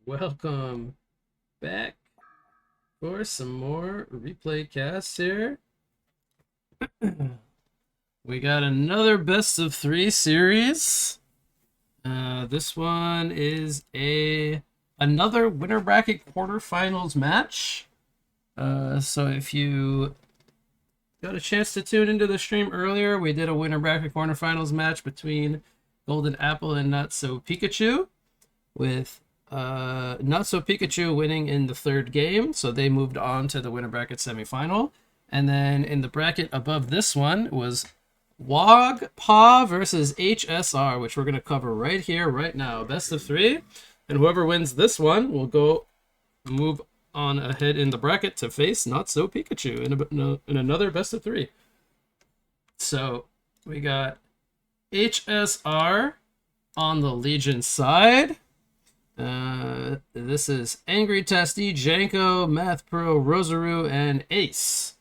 Welcome back for some more replay casts here. We got another best of three series. This one is another winner bracket quarterfinals match. So if you got a chance to tune into the stream earlier, we did a winner bracket quarterfinals match between Golden Apple and Not So Pikachu, with Not So Pikachu winning in the third game, so they moved on to the winner bracket semifinal. And then in the bracket above this one was WOGPA versus HSR, which we're going to cover right here, right now. Best of three. And whoever wins this one will move on ahead in the bracket to face Not So Pikachu in another best of three. So we got HSR on the Legion side. This is Angry Tasty, Janko, Math Pro, Rosaru, and Ace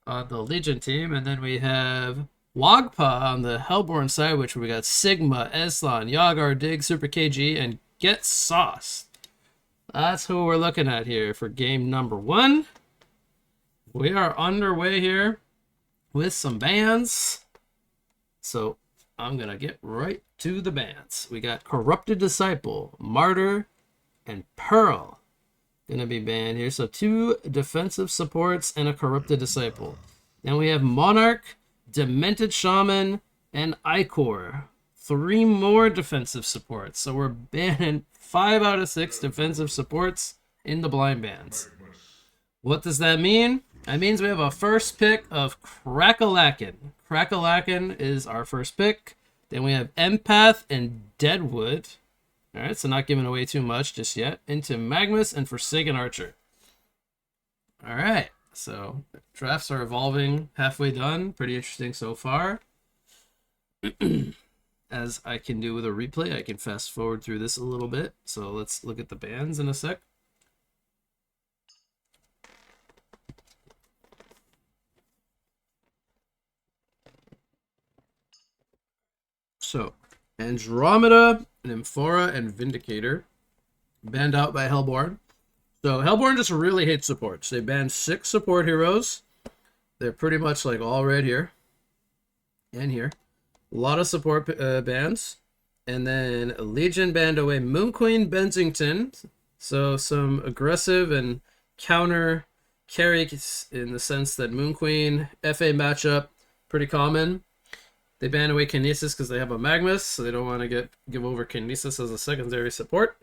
on the Legion team. And then we have WOGPA on the Hellborn side, which we got Sigma, Eslan, Yagar, Dig, Super KG, and Get Sauce. That's who we're looking at here for game number one. We are underway here with some bands. So I'm going to get right to the bands. We got Corrupted Disciple, Martyr, and Pearl going to be banned here. So two defensive supports and a Corrupted Disciple. Then we have Monarch, Demented Shaman, and Icor. Three more defensive supports. So we're banning 5 out of 6 defensive supports in the blind bans. What does that mean? That means we have a first pick of Crackalacken. Crackalacken is our first pick. Then we have Empath and Deadwood. All right, so not giving away too much just yet. Into Magmus and Forsaken Archer. All right, so drafts are evolving, halfway done. Pretty interesting so far. As I can do with a replay, I can fast forward through this a little bit. So let's look at the bands in a sec. So, Andromeda, Nymphora, and Vindicator banned out by Hellborn. So Hellborn just really hates supports. They banned 6 support heroes. They're pretty much like all red here and here. A lot of support bans. And then Legion banned away Moon Queen Bensington. So some aggressive and counter carry in the sense that Moon Queen FA matchup, pretty common. They ban away Kinesis because they have a Magmus, so they don't want to give over Kinesis as a secondary support.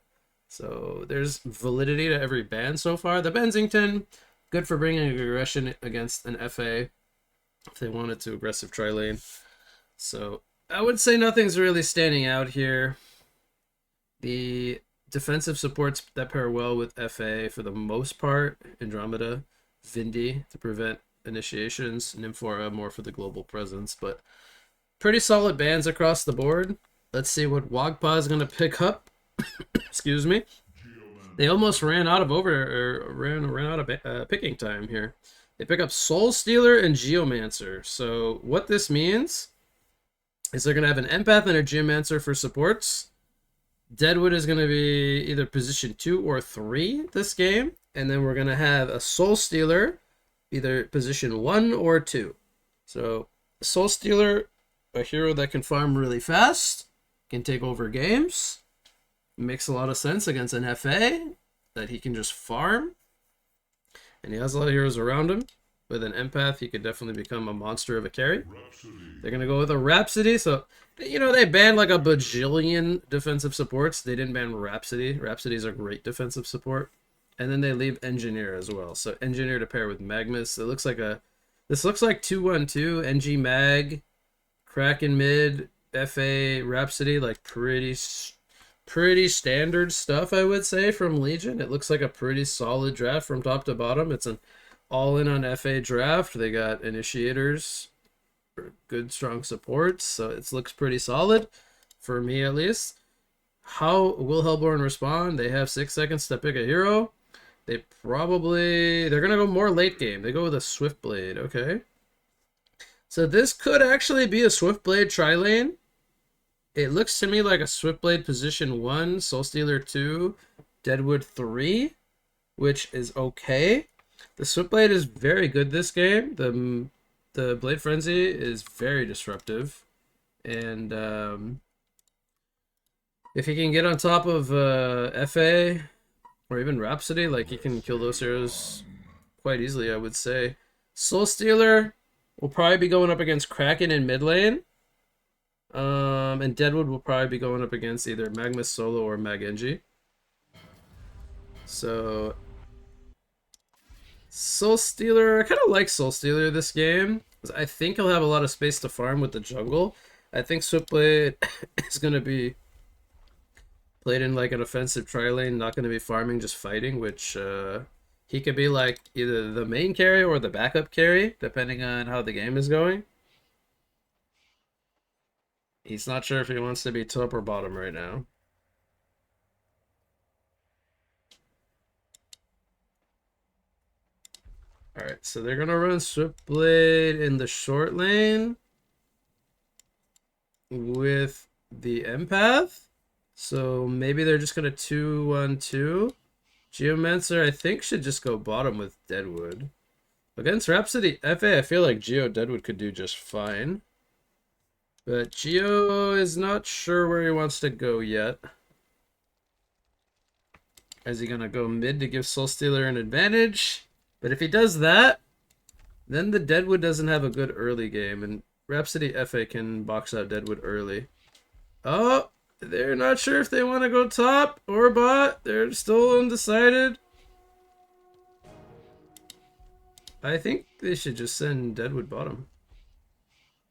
So there's validity to every ban so far. The Bensington, good for bringing aggression against an FA if they wanted to aggressive tri-lane. So I would say nothing's really standing out here. The defensive supports that pair well with FA for the most part. Andromeda, Vindy to prevent initiations, Nymphora more for the global presence, but pretty solid bans across the board. Let's see what WOGPA is going to pick up. Excuse me. They almost ran out of picking time here. They pick up Soul Stealer and Geomancer. So what this means is they're going to have an Empath and a Geomancer for supports. Deadwood is going to be either position 2 or 3 this game. And then we're going to have a Soul Stealer, either position 1 or 2. So Soul Stealer, a hero that can farm really fast, can take over games. Makes a lot of sense against an FA that he can just farm. And he has a lot of heroes around him. With an Empath, he could definitely become a monster of a carry. They're going to go with a Rhapsody. So, you know, they banned like a bajillion defensive supports. They didn't ban Rhapsody. Rhapsody's a great defensive support. And then they leave Engineer as well. So Engineer to pair with Magmus. This looks like 2-1-2, NG Mag, Kraken mid, FA, Rhapsody, like pretty standard stuff, I would say, from Legion. It looks like a pretty solid draft from top to bottom. It's an all-in on FA draft. They got initiators, good strong supports, so it looks pretty solid, for me at least. How will Hellborn respond? They have 6 seconds to pick a hero. They're going to go more late game. They go with a Swiftblade, okay. So this could actually be a Swiftblade tri-lane. It looks to me like a Swiftblade position 1, Soul Stealer 2, Deadwood 3, which is okay. The Switchblade is very good this game. The Blade Frenzy is very disruptive. And if he can get on top of FA or even Rhapsody, like he can kill those heroes quite easily, I would say. Soul Stealer will probably be going up against Kraken in mid lane. And Deadwood will probably be going up against either Magma Solo or Mag-Engi. So Soul Stealer, I kind of like Soul Stealer this game. I think he'll have a lot of space to farm with the jungle. I think Switchblade is going to be played in like an offensive tri-lane, not going to be farming, just fighting, which he could be like either the main carry or the backup carry, depending on how the game is going. He's not sure if he wants to be top or bottom right now. Alright, so they're going to run Switchblade in the short lane with the Empath. So maybe they're just going to 2-1-2. Geomancer, I think, should just go bottom with Deadwood. Against Rhapsody FA, I feel like Geo Deadwood could do just fine. But Geo is not sure where he wants to go yet. Is he going to go mid to give Soul Stealer an advantage? But if he does that, then the Deadwood doesn't have a good early game, and Rhapsody FA can box out Deadwood early. Oh, they're not sure if they want to go top or bot. They're still undecided. I think they should just send Deadwood bottom.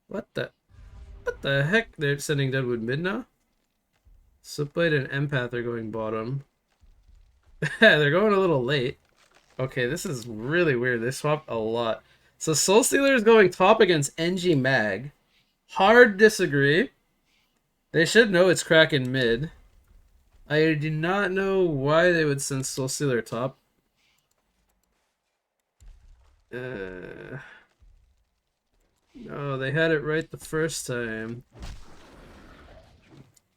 What the heck? They're sending Deadwood mid now? Switchblade and Empath are going bottom. They're going a little late. Okay, this is really weird. They swapped a lot. So Soul Stealer is going top against Engi Mag. Hard disagree. They should know it's Kraken mid. I do not know why they would send Soul Stealer top. No, they had it right the first time.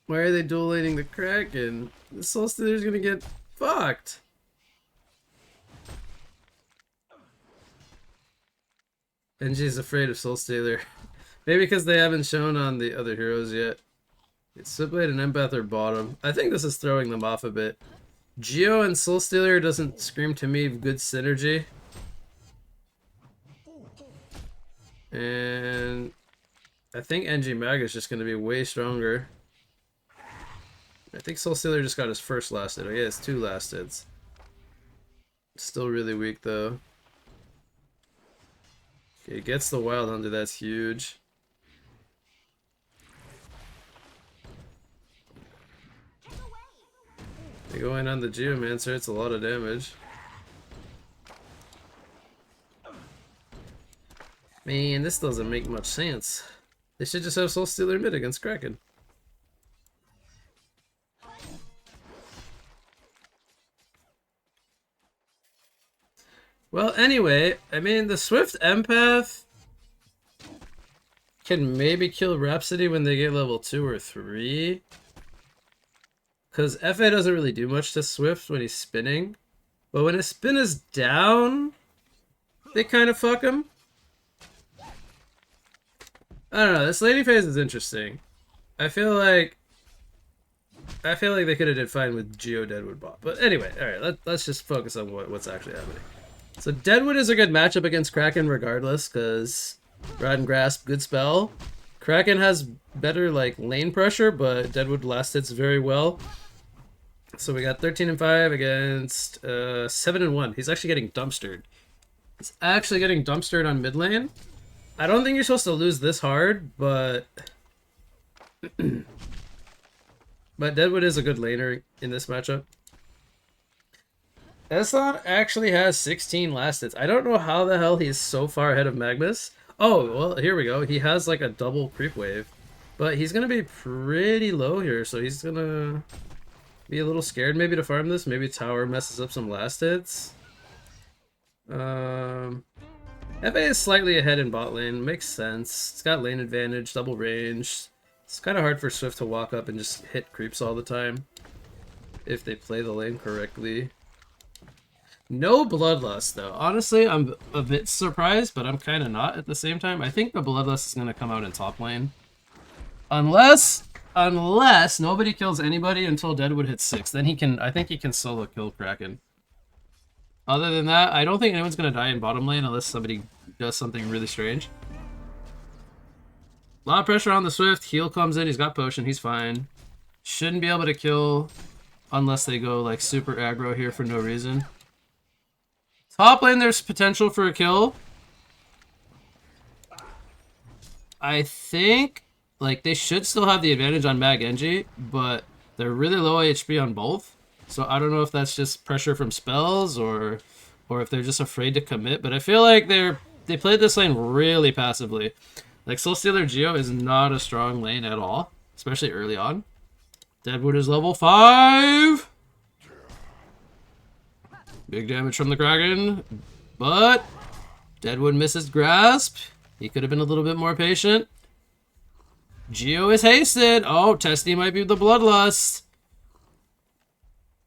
Why are they dual laning the Kraken? The Soul Stealer's gonna get fucked. Engi's afraid of Soul Stealer. Maybe because they haven't shown on the other heroes yet. It's Switchblade and Empath are bottom. I think this is throwing them off a bit. Geo and Soul Stealer doesn't scream to me of good synergy. And I think Engi Mag is just going to be way stronger. I think Soul Stealer just got his first last hit. Oh yeah, it's 2 last hits. Still really weak though. Okay, gets the Wild Hunter, that's huge. They go in on the Geomancer, it's a lot of damage. Man, this doesn't make much sense. They should just have Soul Stealer mid against Kraken. Well, anyway, I mean, the Swift Empath can maybe kill Rhapsody when they get level 2 or 3. Because FA doesn't really do much to Swift when he's spinning. But when his spin is down, they kind of fuck him. I don't know, this laning phase is interesting. I feel like they could have did fine with Geo Deadwood bot. But anyway, alright, let's just focus on what's actually happening. So Deadwood is a good matchup against Kraken regardless, because Rod and Grasp, good spell. Kraken has better like lane pressure, but Deadwood last hits very well. So we got 13-5 against 7-1. He's actually getting dumpstered. He's actually getting dumpstered on mid lane. I don't think you're supposed to lose this hard, but but Deadwood is a good laner in this matchup. Eslan actually has 16 last hits. I don't know how the hell he's so far ahead of Magnus. Oh, well, here we go. He has like a double creep wave. But he's going to be pretty low here, so he's going to be a little scared maybe to farm this. Maybe Tower messes up some last hits. FA is slightly ahead in bot lane. Makes sense. It's got lane advantage, double range. It's kind of hard for Swift to walk up and just hit creeps all the time. if they play the lane correctly. No Bloodlust, though. Honestly, I'm a bit surprised, but I'm kind of not at the same time. I think the Bloodlust is going to come out in top lane. Unless nobody kills anybody until Deadwood hits 6. Then he can, I think he can solo kill Kraken. Other than that, I don't think anyone's going to die in bottom lane unless somebody does something really strange. A lot of pressure on the Swift. Heal comes in. He's got potion. He's fine. Shouldn't be able to kill unless they go like super aggro here for no reason. Top lane, there's potential for a kill. I think like they should still have the advantage on Mag Engie, but they're really low HP on both. So I don't know if that's just pressure from spells or if they're just afraid to commit. But I feel like they played this lane really passively. Like Soul Stealer Geo is not a strong lane at all, especially early on. Deadwood is level 5. Big damage from the Kraken, but Deadwood misses grasp. He could have been a little bit more patient. Geo is hasted. Oh, Testy might be the Bloodlust.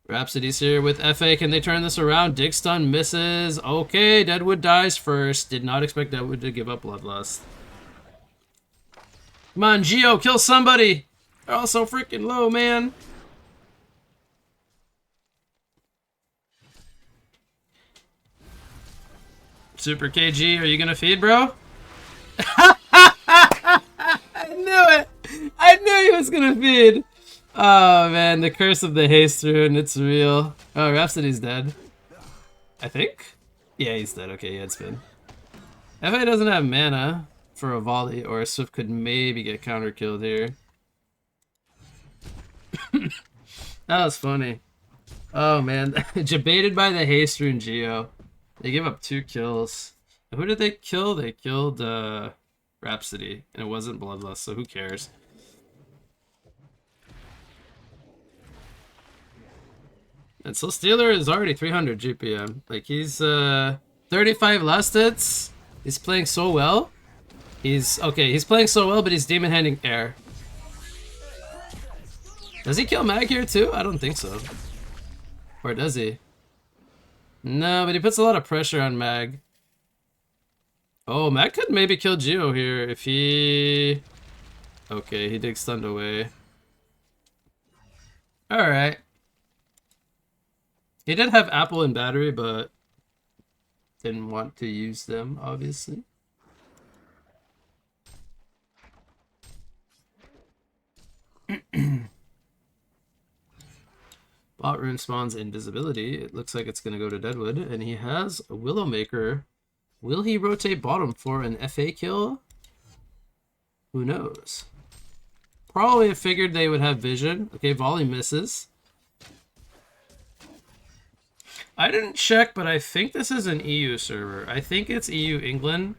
Rhapsody's here with FA. Can they turn this around? Dig stun misses. Okay, Deadwood dies first. Did not expect Deadwood to give up Bloodlust. Come on, Geo, kill somebody. They're all so freaking low, man. Super KG, are you gonna feed, bro? I knew it! I knew he was gonna feed! Oh man, the curse of the haste rune, it's real. Oh, Rhapsody's dead. I think? Yeah, he's dead. Okay, he had spin. FA doesn't have mana for a volley, or a Swift could maybe get counter killed here. That was funny. Oh man, debated by the haste rune Geo. They give up 2 kills. Who did they kill? They killed Rhapsody, and it wasn't Bloodlust, so who cares? And Soul Stealer is already 300 GPM. Like, he's 35 last hits. He's playing so well. He's playing so well, but he's demon handing air. Does he kill Mag here too? I don't think so. Or does he? No, but he puts a lot of pressure on Mag. Oh, Mag could maybe kill Geo here if he... Okay, he digs stunned away. Alright. He did have Apple and Battery, but didn't want to use them, obviously. Bot rune spawns invisibility. It looks like it's going to go to Deadwood, and he has a Willowmaker. Will he rotate bottom for an FA kill? Who knows? Probably figured they would have vision. Okay, volley misses. I didn't check, but I think this is an EU server. I think it's EU England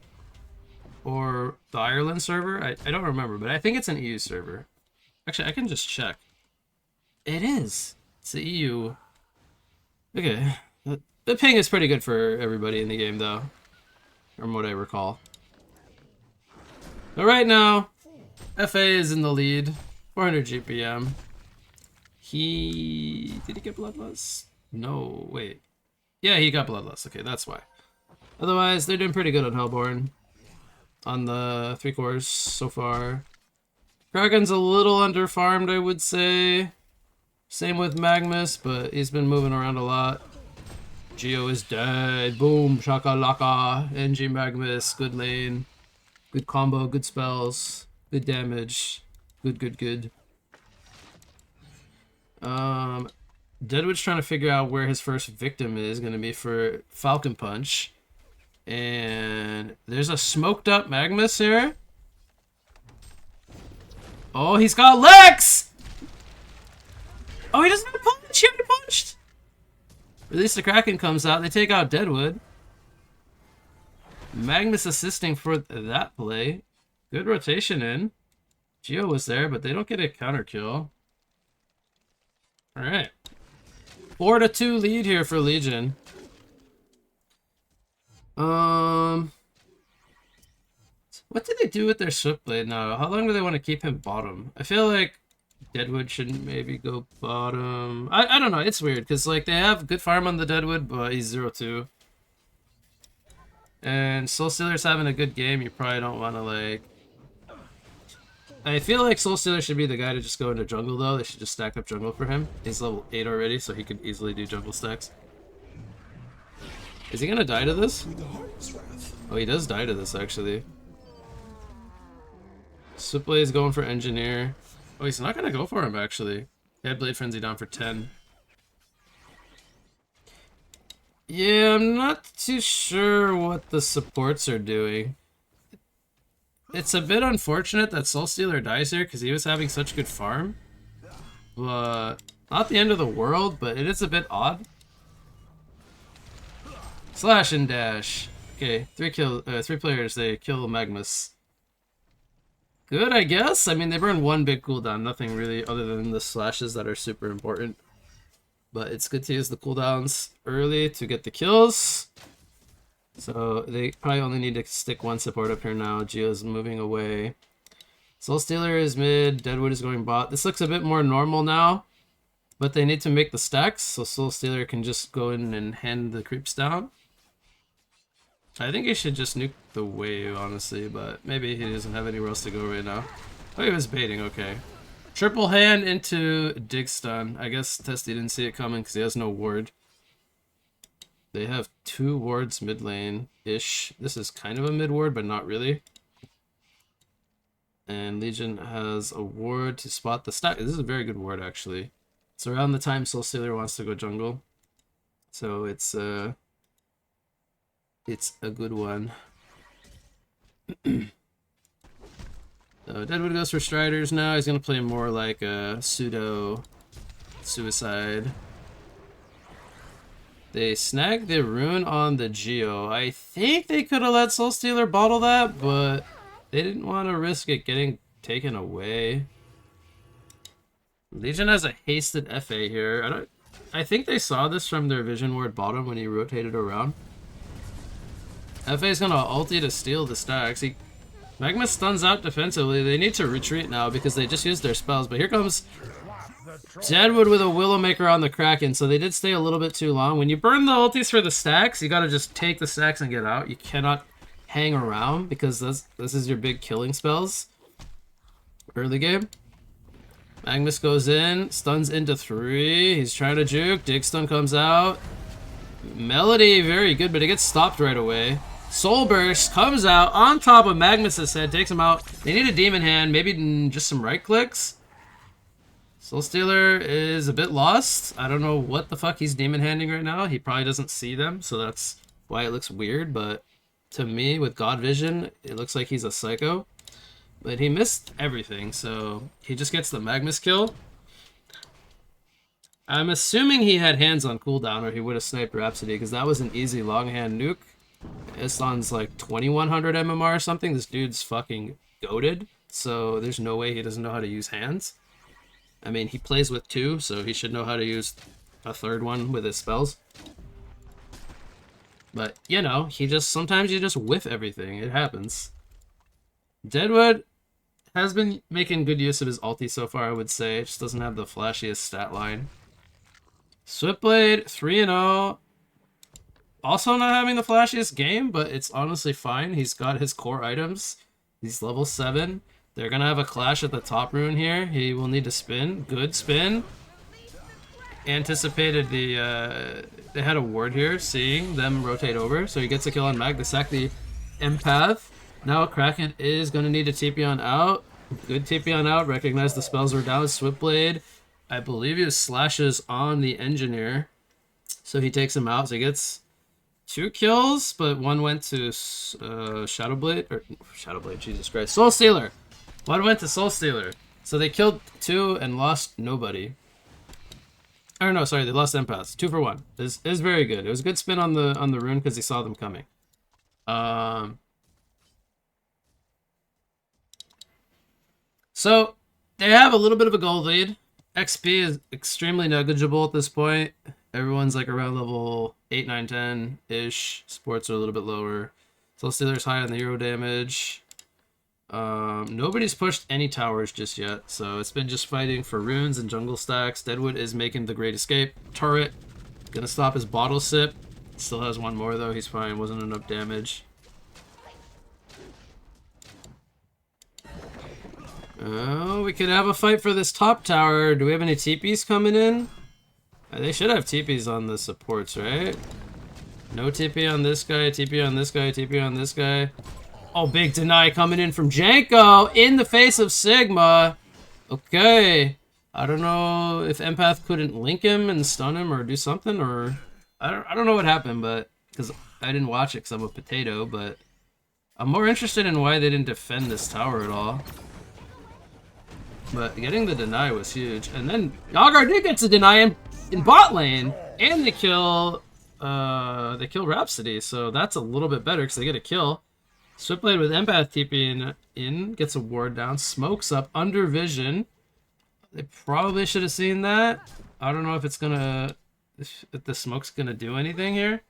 or the Ireland server. I don't remember, but I think it's an EU server. Actually, I can just check. It is. It's the EU. Okay. The ping is pretty good for everybody in the game, though. From what I recall. But right now, FA is in the lead. 400 GPM. Did he get Bloodlust? No, wait. Yeah, he got Bloodlust. Okay, that's why. Otherwise, they're doing pretty good on Hellborn. On the 3 cores so far. Kraken's a little underfarmed, I would say. Same with Magnus, but he's been moving around a lot. Geo is dead. Boom, shakalaka. NG Magnus, good lane. Good combo, good spells. Good damage. Good. Deadwood's trying to figure out where his first victim is going to be for Falcon Punch. And there's a smoked up Magnus here. Oh, he's got Lex! Oh, he doesn't have a punch! He already punched! Release the Kraken comes out. They take out Deadwood. Magnus assisting for that play. Good rotation in. Geo was there, but they don't get a counter kill. Alright. 4-2 lead here for Legion. What do they do with their Swiftblade now? How long do they want to keep him bottom? I feel like Deadwood shouldn't maybe go bottom. I don't know. It's weird because like they have good farm on the Deadwood, but he's 0-2. And Soul Stealer's having a good game. You probably don't want to like. I feel like Soul Stealer should be the guy to just go into jungle though. They should just stack up jungle for him. He's level 8 already, so he could easily do jungle stacks. Is he gonna die to this? Oh, he does die to this actually. Switchblade is going for engineer. Oh, he's not gonna go for him actually. He had Blade Frenzy down for 10. Yeah, I'm not too sure what the supports are doing. It's a bit unfortunate that Soul Stealer dies here because he was having such good farm. But not the end of the world, but it is a bit odd. Slash and dash. Okay, three players, they kill Magmus. Good, I guess. I mean, they burn one big cooldown, nothing really other than the slashes that are super important. But it's good to use the cooldowns early to get the kills. So they probably only need to stick one support up here now. Gio's moving away. Soul Stealer is mid, Deadwood is going bot. This looks a bit more normal now. But they need to make the stacks, so Soul Stealer can just go in and hand the creeps down. I think he should just nuke the wave, honestly, but maybe he doesn't have anywhere else to go right now. Oh, he was baiting, okay. Triple hand into dig stun. I guess Testy didn't see it coming because he has no ward. They have 2 wards mid lane-ish. This is kind of a mid ward, but not really. And Legion has a ward to spot the stack. This is a very good ward, actually. It's around the time Soul Stealer wants to go jungle. So it's a good one. So Deadwood goes for Striders now. He's going to play more like a pseudo suicide. They snagged the rune on the Geo. I think they could have let Soul Stealer bottle that, but they didn't want to risk it getting taken away. Legion has a hasted FA here. I think they saw this from their vision ward bottom when he rotated around. FA is gonna ulti to steal the stacks. Magma stuns out defensively. They need to retreat now because they just used their spells. But here comes Deadwood with a Willowmaker on the Kraken. So they did stay a little bit too long. When you burn the ultis for the stacks, you gotta just take the stacks and get out. You cannot hang around because this is your big killing spells. Early game. Magnus goes in, stuns into 3. He's trying to juke. Dig stun comes out. Melody, very good, but it gets stopped right away. Soul Burst comes out on top of Magnus' head, takes him out. They need a Demon Hand, maybe just some right clicks. Soul Stealer is a bit lost. I don't know what the fuck he's Demon Handing right now. He probably doesn't see them, so that's why it looks weird. But to me, with God Vision, it looks like he's a psycho. But he missed everything, so he just gets the Magnus kill. I'm assuming he had hands on cooldown or he would have sniped Rhapsody because that was an easy long hand nuke. Islan's like 2100 MMR or something. This dude's fucking goated, so there's no way he doesn't know how to use hands. I mean, he plays with 2, so he should know how to use a 3rd one with his spells. But, you know, sometimes you just whiff everything. It happens. Deadwood has been making good use of his ulti so far, I would say. It just doesn't have the flashiest stat line. Switchblade, 3-0. Also not having the flashiest game, but it's honestly fine. He's got his core items. He's level 7. They're going to have a clash at the top rune here. He will need to spin. Good spin. Anticipated the... they had a ward here, seeing them rotate over. So he gets a kill on Mag. They sack the empath. Now Kraken is going to need a TP on out. Good TP on out. Recognize the spells were down. Switchblade. I believe he slashes on the engineer. So he takes him out. So he gets 2 kills, but 1 went to Shadowblade, Jesus Christ. Soul Stealer. 1 went to Soul Stealer. So they killed 2 and lost nobody. Or no, sorry, they lost empaths. 2 for 1. This is very good. It was a good spin on the rune because he saw them coming. So they have a little bit of a gold lead. XP is extremely negligible at this point. Everyone's like around level 8, 9, 10-ish. Sports are a little bit lower. Soul Stealer's high on the hero damage. Nobody's pushed any towers just yet, so it's been just fighting for runes and jungle stacks. Deadwood is making the great escape. Turret, gonna stop his bottle sip. Still has one more though, he's fine, wasn't enough damage. Oh, we could have a fight for this top tower. Do we have any TPs coming in? They should have TPs on the supports, right? No TP on this guy, TP on this guy, TP on this guy. Oh, big deny coming in from Janko in the face of Sigma. Okay. I don't know if Empath couldn't link him and stun him or do something, or I don't know what happened, but because I didn't watch it because I'm a potato, but I'm more interested in why they didn't defend this tower at all. But getting the deny was huge. And then Yagar did get to deny him in bot lane, and they kill Rhapsody, so that's a little bit better because they get a kill. Switchblade with Empath TP in, gets a ward down, smokes up, under vision. They probably should have seen that. I don't know if it's gonna, if the smoke's gonna do anything here.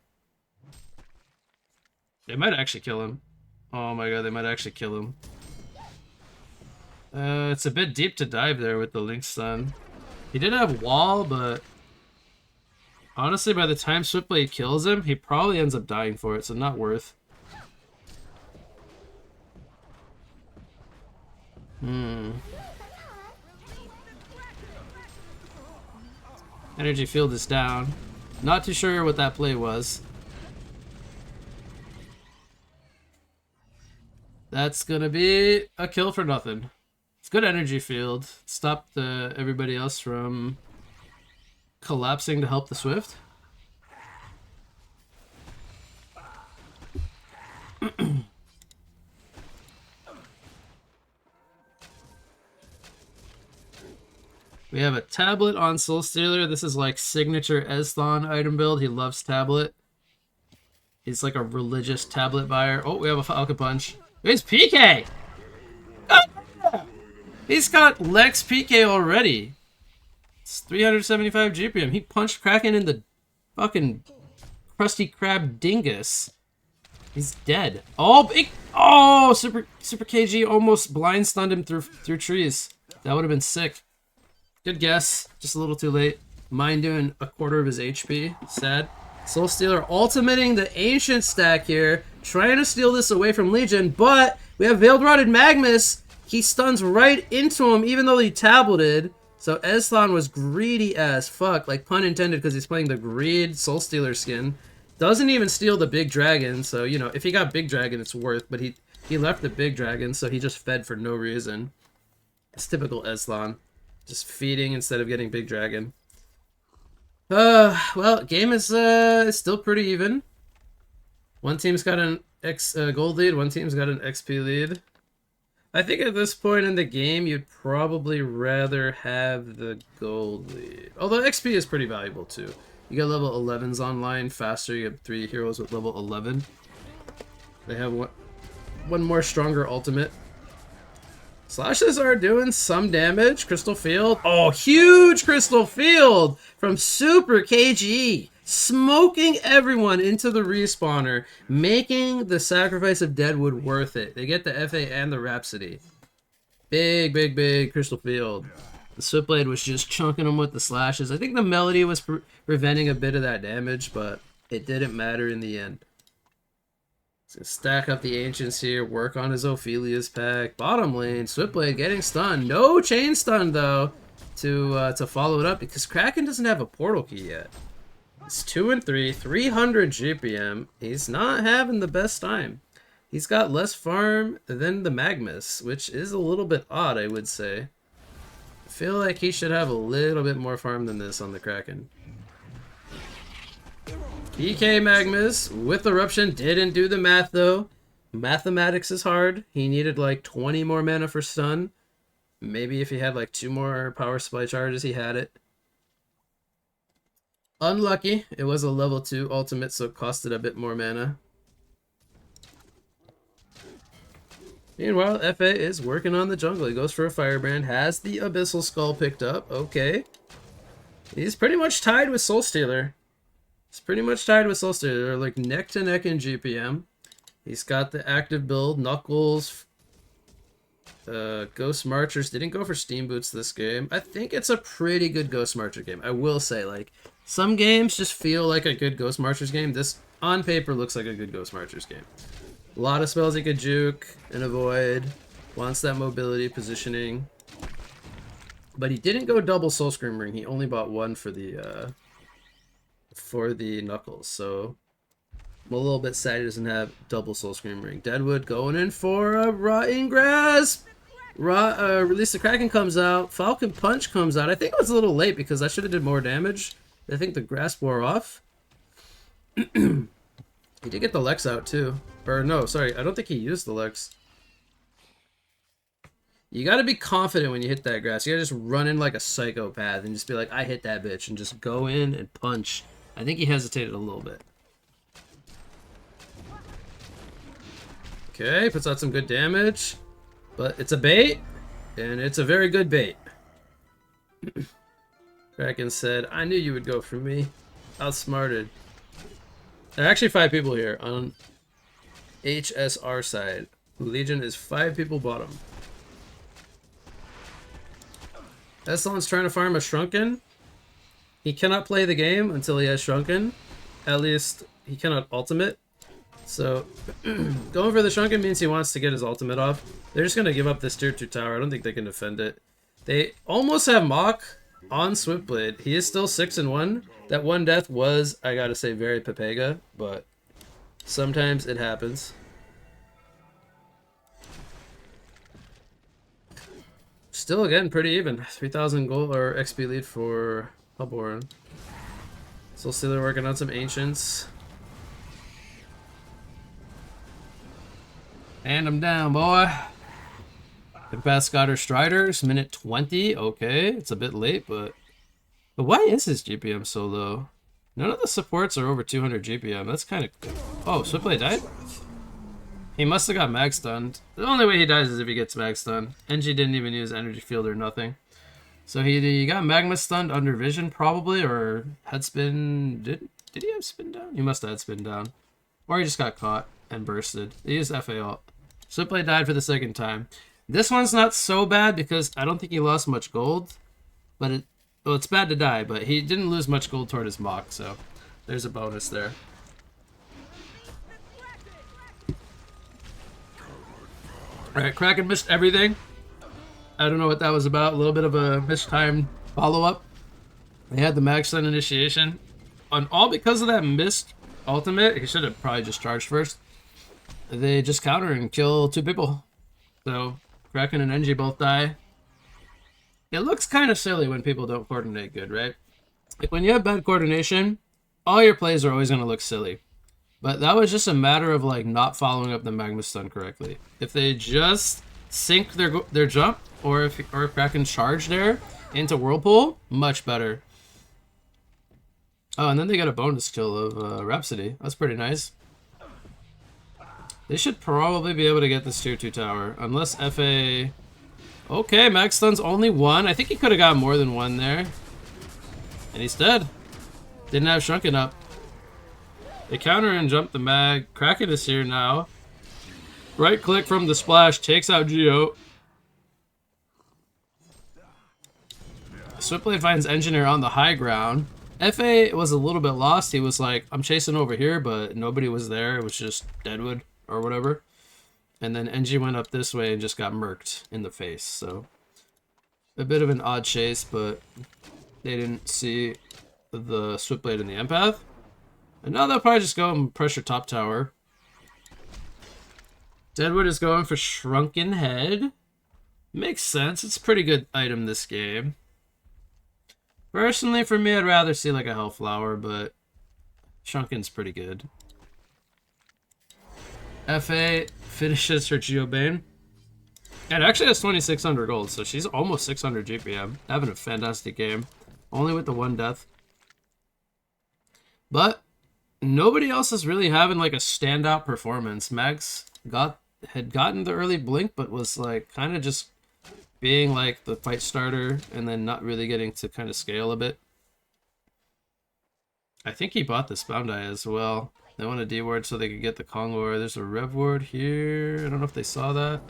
They might actually kill him. Oh my god, they might actually kill him. It's a bit deep to dive there with the Link stun. He did have wall, but honestly, by the time Switchblade kills him, he probably ends up dying for it, so not worth. Energy field is down. Not too sure what that play was. That's gonna be a kill for nothing. It's good energy field. Stopped everybody else from collapsing to help the Swift. We have a tablet on Soulstealer. This is like signature Esthon item build. He loves tablet. He's like a religious tablet buyer. Oh, we have a Falcon Punch. It's PK! Ah! He's got Lex PK already. It's 375 GPM. He punched Kraken in the fucking Krusty Krab dingus. He's dead. Oh, big! Oh, Super KG almost blind stunned him through trees. That would have been sick. Good guess. Just a little too late. Mine doing a quarter of his HP. Sad. Soulstealer ultimating the Ancient stack here. Trying to steal this away from Legion, but we have Veiled Rotted Magnus. He stuns right into him even though he tableted. So Esthon was greedy as fuck. Like, pun intended, because he's playing the Greed Soulstealer skin. Doesn't even steal the Big Dragon. So, you know, if he got Big Dragon, it's worth. But he left the Big Dragon, so he just fed for no reason. It's typical Esthon. Just feeding instead of getting Big Dragon. Well, game is still pretty even. One team's got an gold lead, one team's got an XP lead. I think at this point in the game, you'd probably rather have the gold lead. Although XP is pretty valuable too. You get level 11s online faster, you have 3 heroes with level 11. They have one more stronger ultimate. Slashes are doing some damage. Crystal Field. Oh, huge Crystal Field from Super KG. Smoking everyone into the respawner. Making the sacrifice of Deadwood worth it. They get the FA and the Rhapsody. Big, big, big Crystal Field. The Switchblade was just chunking them with the slashes. I think the Melody was preventing a bit of that damage, but it didn't matter in the end. Gonna stack up the Ancients here, work on his Ophelia's pack. Bottom lane, Switchblade getting stunned. No chain stun though to follow it up because Kraken doesn't have a portal key yet. It's 2 and 3, 300 GPM. He's not having the best time. He's got less farm than the Magnus, which is a little bit odd, I would say. I feel like he should have a little bit more farm than this on the Kraken. PK Magnus with Eruption didn't do the math though. Mathematics is hard. He needed like 20 more mana for stun. Maybe if he had like 2 more power supply charges, he had it. Unlucky. It was a level 2 ultimate, so it costed a bit more mana. Meanwhile, FA is working on the jungle. He goes for a Firebrand, has the Abyssal Skull picked up. Okay. He's pretty much tied with Soulstealer. He's pretty much tied with Soulstealer. They're like neck to neck in GPM. He's got the active build, Knuckles, Ghost Marchers didn't go for Steam Boots this game. I think it's a pretty good Ghost Marcher game. I will say, like, some games just feel like a good Ghost Marchers game. This, on paper, looks like a good Ghost Marchers game. A lot of spells he could juke and avoid. Wants that mobility positioning. But he didn't go double Soul Scream Ring. He only bought one for the Knuckles. So I'm a little bit sad he doesn't have double Soul Scream Ring. Deadwood going in for a Rotting Grasp. Release the Kraken comes out. Falcon Punch comes out. I think it was a little late because I should have did more damage. I think the Grasp wore off. He did get the Lex out too. Or no, sorry. I don't think he used the Lex. You gotta be confident when you hit that grass. You gotta just run in like a psychopath and just be like, I hit that bitch, and just go in and punch. I think he hesitated a little bit. Okay, puts out some good damage. But it's a bait, and it's a very good bait. Kraken said, I knew you would go for me. Outsmarted. There are actually 5 people here on HSR side. Legion is 5 people bottom. Eslan's trying to farm a Shrunken. He cannot play the game until he has Shrunken. At least, he cannot ultimate. So, going for the Shrunken means he wants to get his ultimate off. They're just going to give up this tier 2 tower. I don't think they can defend it. They almost have Mach on Swiftblade. He is still 6-1. That one death was, I gotta say, very Pepega, but sometimes it happens. Still, again, pretty even. 3,000 gold or XP lead for Hellborn. Soul Stealer working on some Ancients. And I'm down, boy. Impasse got her Striders, minute 20. Okay, it's a bit late, but why is his GPM so low? None of the supports are over 200 GPM. That's kind of... Oh, Swiftblade died? He must have got mag stunned. The only way he dies is if he gets mag stunned. NG didn't even use energy field or nothing. So he got magma stunned under vision probably, or head spin. Did he have spin down? He must have had spin down. Or he just got caught and bursted. He used FA ult. Swiftblade died for the second time. This one's not so bad because I don't think he lost much gold. But well, it's bad to die, but he didn't lose much gold toward his Mach, so there's a bonus there. Alright, Kraken missed everything. I don't know what that was about. A little bit of a mistimed follow-up. They had the max stun initiation. On all because of that missed ultimate, he should have probably just charged first. They just counter and kill 2 people. So, Kraken and NG both die. It looks kind of silly when people don't coordinate good, right? Like when you have bad coordination, all your plays are always going to look silly. But that was just a matter of like not following up the Magma Stun correctly. If they just sync their jump, or if Kraken charge there into Whirlpool, much better. Oh, and then they got a bonus kill of Rhapsody. That's pretty nice. They should probably be able to get this tier 2 tower, unless FA... Okay, Mag Stun's only 1. I think he could have got more than 1 there. And he's dead. Didn't have Shrunken up. They counter and jump the mag. Kraken is here now. Right click from the splash, takes out Geo. Swiftblade finds Engineer on the high ground. FA was a little bit lost. He was like, I'm chasing over here, but nobody was there. It was just Deadwood or whatever. And then NG went up this way and just got murked in the face. So a bit of an odd chase, but they didn't see the Swiftblade and the Empath. And now they'll probably just go and pressure top tower. Deadwood is going for Shrunken Head. Makes sense. It's a pretty good item this game. Personally, for me, I'd rather see like a Hellflower, but Shrunken's pretty good. FA finishes her Geobane. And actually has 2,600 gold, so she's almost 600 GPM. Having a fantastic game. Only with the 1 death. But nobody else is really having like a standout performance. Max had gotten the early blink, but was like kind of just being like the fight starter and then not really getting to kind of scale a bit. I think he bought the Spound Eye as well. They want a D ward so they could get the Kong ward. There's a Rev ward here. I don't know if they saw that.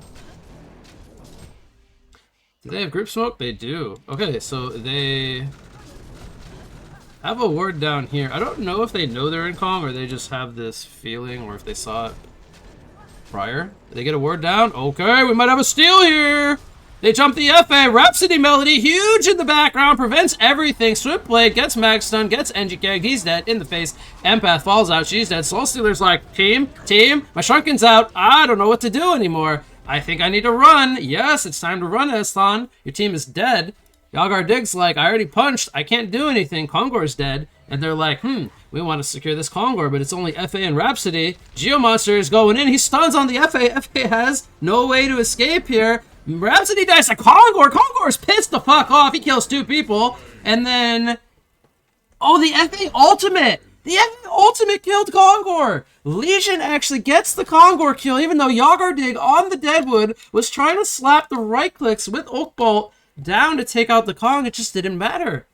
Do they have group smoke? They do. Okay, so they have a ward down here. I don't know if they know they're in Kong or they just have this feeling or if they saw it prior. Did they get a ward down? Okay, we might have a steal here. They jump the FA. Rhapsody Melody, huge in the background, prevents everything. Swiftblade gets mag stun, gets NG gagged. He's dead in the face. Empath falls out. She's dead. Soul Stealer's like, team, my Shrunken's out. I don't know what to do anymore. I think I need to run. Yes, it's time to run, Esthon. Your team is dead. Yalgar Dig's like, I already punched. I can't do anything. Kongor's dead. And they're like, we want to secure this Kongor, but it's only FA and Rhapsody. Geomonster is going in. He stuns on the FA. FA has no way to escape here. Rhapsody dies to Kongor. Kongor's pissed the fuck off. He kills 2 people. And then... oh, the FA ultimate! The FA ultimate killed Kongor! Legion actually gets the Kongor kill, even though Yalgar Dig on the Deadwood was trying to slap the right clicks with Oak Bolt down to take out the Kong. It just didn't matter.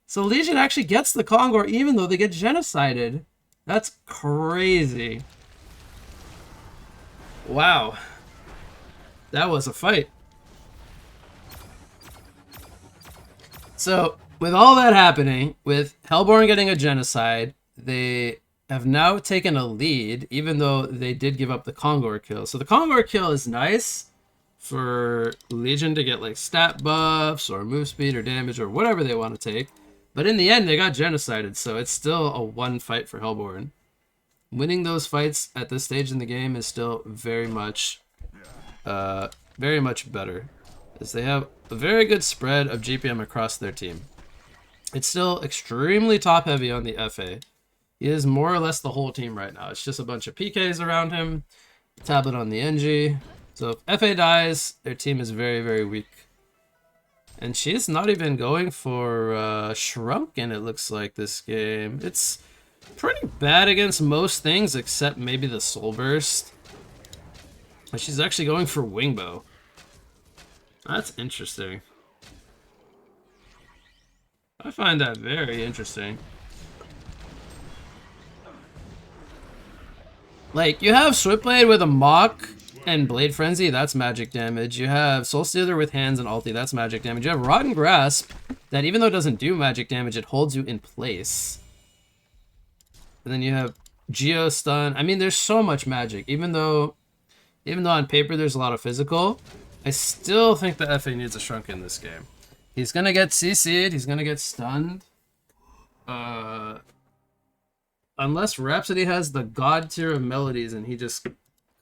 So Legion actually gets the Kongor even though they get genocided. That's crazy. Wow. That was a fight. So, with all that happening, with Hellborn getting a genocide, they have now taken a lead, even though they did give up the Kongor kill. So the Kongor kill is nice for Legion to get like stat buffs or move speed or damage or whatever they want to take. But in the end, they got genocided, so it's still a 1 fight for Hellborn. Winning those fights at this stage in the game is still very much better, as they have a very good spread of GPM across their team. It's still extremely top heavy on the FA. He is more or less the whole team right now. It's just a bunch of PKs around him, tablet on the NG. So if FA dies, their team is very, very weak. And she's not even going for Shrunken, it looks like, this game. It's pretty bad against most things except maybe the Soul Burst. But she's actually going for Wingbow. That's interesting. I find that very interesting. Like, you have Swiftblade with a Mock and Blade Frenzy, that's magic damage. You have Soul Stealer with Hands and Ulti, that's magic damage. You have Rotten Grasp, that even though it doesn't do magic damage, it holds you in place. And then you have Geo Stun. I mean, there's so much magic. Even though on paper there's a lot of physical, I still think the FA needs a Shrunk in this game. He's gonna get CC'd, he's gonna get stunned. Unless Rhapsody has the god tier of melodies and he just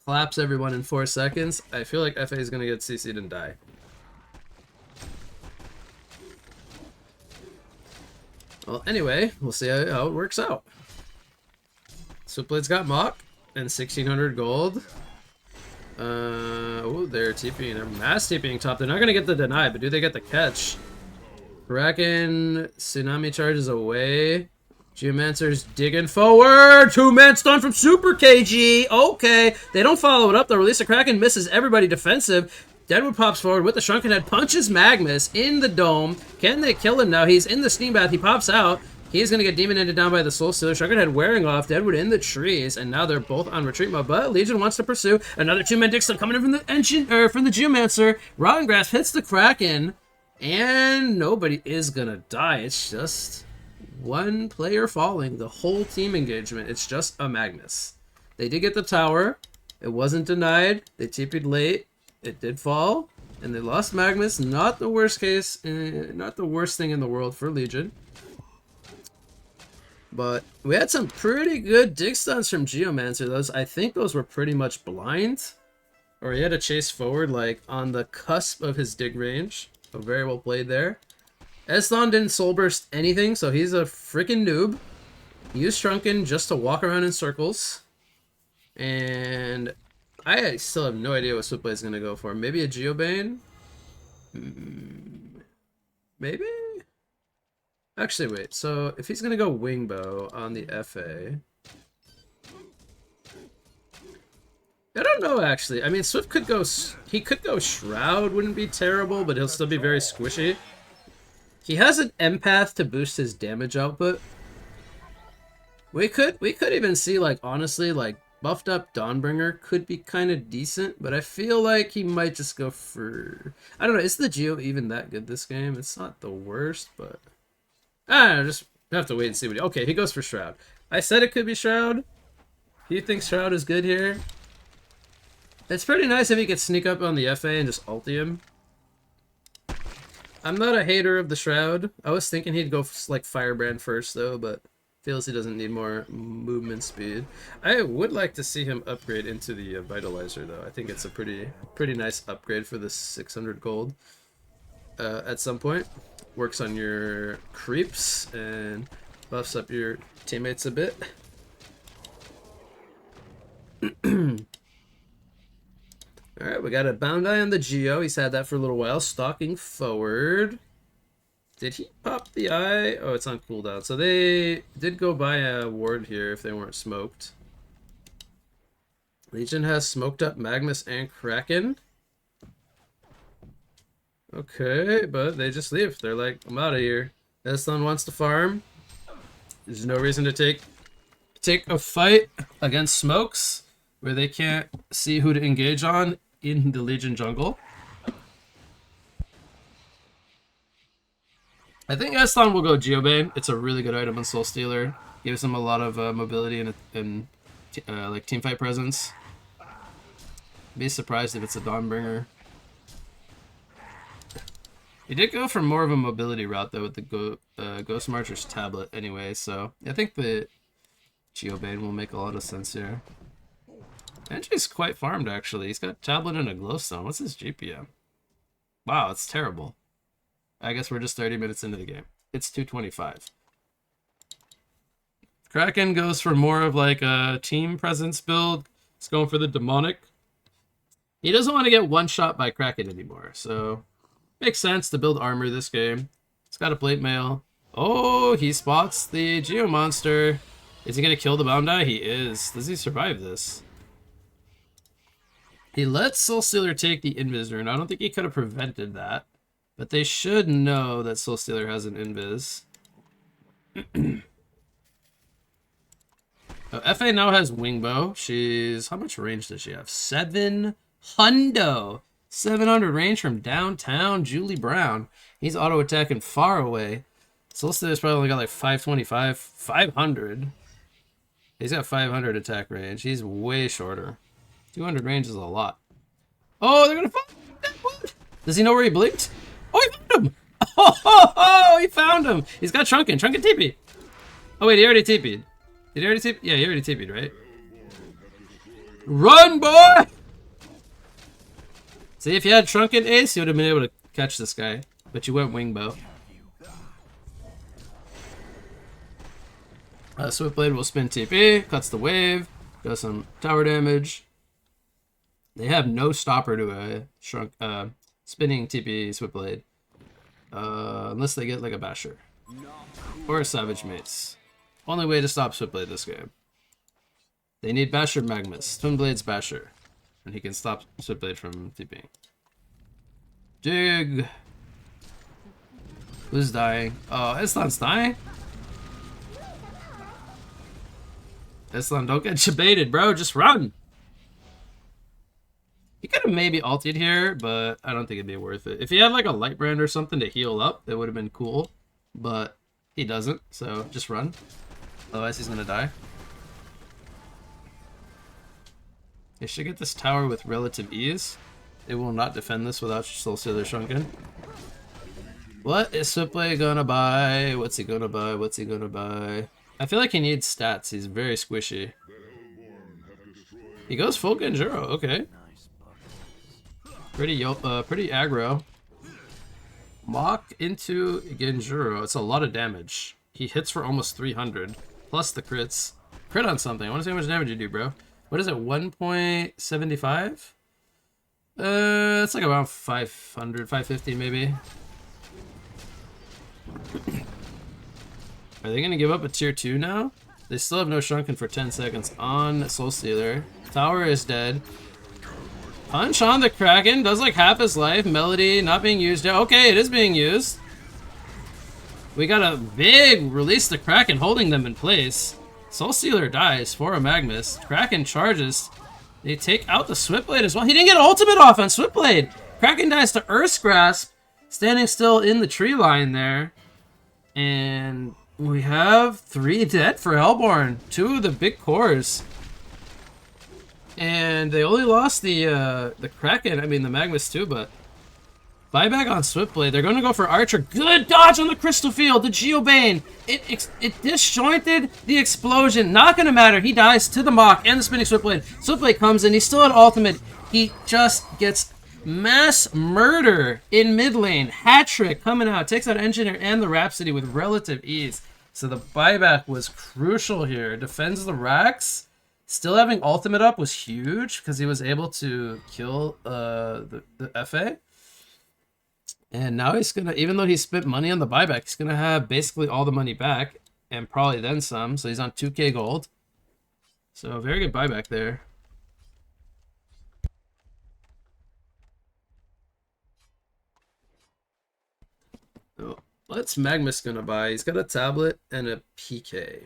claps everyone in 4 seconds, I feel like FA is gonna get CC'd and die. Well, anyway, we'll see how it works out. Swiftblade's got Mock and 1600 gold. Oh, they're TPing. They're mass TPing top. They're not going to get the deny, but do they get the catch? Kraken, Tsunami charges away. Geomancer's digging forward. 2-man stun from Super KG. Okay. They don't follow it up, though. Release of Kraken misses everybody defensive. Deadwood pops forward with the Shrunken Head, punches Magnus in the dome. Can they kill him now? He's in the Steam Bath. He pops out. He's going to get demon-ended down by the Soul Stealer. Shrunken Head wearing off. Deadwood in the trees. And now they're both on retreat mode. But Legion wants to pursue. Another 2-man dick stun coming in from the engine, or from the Geomancer. Rotten Grasp hits the Kraken. And nobody is going to die. It's just one player falling. The whole team engagement. It's just a Magnus. They did get the tower. It wasn't denied. They TP'd late. It did fall. And they lost Magnus. Not the worst case. Not the worst thing in the world for Legion. But we had some pretty good dig stuns from Geomancer. I think those were pretty much blind. Or he had to chase forward, like, on the cusp of his dig range. So very well played there. Esthon didn't soul burst anything, so he's a freaking noob. He used Shrunken just to walk around in circles. And I still have no idea what Swiftblade is going to go for. Maybe a Geobane? Maybe? Actually, wait. So, if he's going to go Wingbow on the FA... I don't know, actually. I mean, Swift could go... He could go Shroud, wouldn't be terrible, but he'll still be very squishy. He has an Empath to boost his damage output. We could even see, like, honestly, like buffed up Dawnbringer could be kind of decent, but I feel like he might just go for... I don't know, is the Geo even that good this game? It's not the worst, but... I don't know, just have to wait and see what he... Okay, he goes for Shroud. I said it could be Shroud. He thinks Shroud is good here. It's pretty nice if he could sneak up on the FA and just ulti him. I'm not a hater of the Shroud. I was thinking he'd go for, like, Firebrand first, though, but feels he doesn't need more movement speed. I would like to see him upgrade into the Vitalizer, though. I think it's a pretty nice upgrade for the 600 gold at some point. Works on your creeps and buffs up your teammates a bit. Alright, we got a Bound Eye on the Geo. He's had that for a little while. Stalking forward. Did he pop the eye? Oh, it's on cooldown. So they did go buy a ward here if they weren't smoked. Legion has smoked up Magnus and Kraken. Okay, but they just leave. They're like, I'm out of here. Eslan wants to farm. There's no reason to take a fight against smokes where they can't see who to engage on in the Legion jungle. I think Eslan will go Geobane. It's a really good item on Soul Stealer. Gives him a lot of mobility and like teamfight presence. Be surprised if it's a Dawnbringer. He did go for more of a mobility route though with the Ghost Marcher's tablet anyway, so I think the Geobane will make a lot of sense here. Angie's quite farmed actually. He's got tablet and a glowstone. What's his GPM? Wow, it's terrible. I guess we're just 30 minutes into the game. It's 225. Kraken goes for more of like a team presence build. He's going for the demonic. He doesn't want to get one shot by Kraken anymore, so makes sense to build armor this game. He's got a plate mail. Oh, he spots the Geo monster. Is he gonna kill the Bound Eye? He is. Does he survive this? He lets Soul Stealer take the Invis rune. I don't think he could have prevented that. But they should know that Soul Stealer has an Invis. Oh, FA now has Wingbow. She's... How much range does she have? 700! 700 range from downtown Julie Brown. He's auto-attacking far away. Soul Stealer's probably only got like 525. 500. He's got 500 attack range. He's way shorter. 200 range is a lot. Oh, they're gonna find... Does he know where he blinked? Oh, he found him! Oh, he found him! He's got Trunken. Trunken TP. Oh, wait, he already TP'd. Did he already TP? Yeah, he already TP'd, right? Run, boy! See, if you had Trunken Ace, you would have been able to catch this guy. But you went Wingbow. Swiftblade will spin TP, cuts the wave, does some tower damage. They have no stopper to a spinning TP Swiftblade. Unless they get like a Basher. Or a Savage Mace. Only way to stop Swiftblade this game. They need Basher Magnus. Twin Blades Basher. And he can stop Swiftblade from TPing. Dig! Who's dying? Oh, Eslan's dying? Eslan, don't get baited, bro. Just run! He could have maybe ulted here, but I don't think it'd be worth it. If he had like a light brand or something to heal up, it would have been cool. But he doesn't, so just run. Otherwise he's gonna die. They should get this tower with relative ease. It will not defend this without Soul Stealer Shrunken. What is Swiftblade gonna buy? What's he gonna buy? What's he gonna buy? I feel like he needs stats. He's very squishy. He goes full Genjuro. Okay. Pretty aggro. Mock into Genjuro. It's a lot of damage. He hits for almost 300. Plus the crits. Crit on something. I want to see how much damage you do, bro. What is it? 1.75? It's like around 500, 550 maybe. Are they going to give up a tier 2 now? They still have no Shrunken for 10 seconds on Soul Stealer. Tower is dead. Punch on the Kraken. Does like half his life. Melody not being used yet. Okay, it is being used. We got a big release the Kraken holding them in place. Soul Stealer dies for a Magnus. Kraken charges. They take out the Swiftblade as well. He didn't get ultimate off on Swiftblade. Kraken dies to Earth's Grasp, standing still in the tree line there. And we have 3 dead for Hellborn. 2 of the big cores. And they only lost the Kraken, I mean the Magnus too, but buyback on Swiftblade. They're going to go for Archer. Good dodge on the Crystal Field. The Geobane. It disjointed the explosion. Not going to matter. He dies to the Mach and the Spinning Swiftblade. Swiftblade comes in. He's still at ultimate. He just gets mass murder in mid lane. Hat trick coming out. Takes out Engineer and the Rhapsody with relative ease. So the buyback was crucial here. Defends the racks. Still having ultimate up was huge because he was able to kill the FA. And now he's going to, even though he spent money on the buyback, he's going to have basically all the money back and probably then some. So he's on 2k gold. So very good buyback there. Oh, what's Magnus going to buy? He's got a tablet and a PK.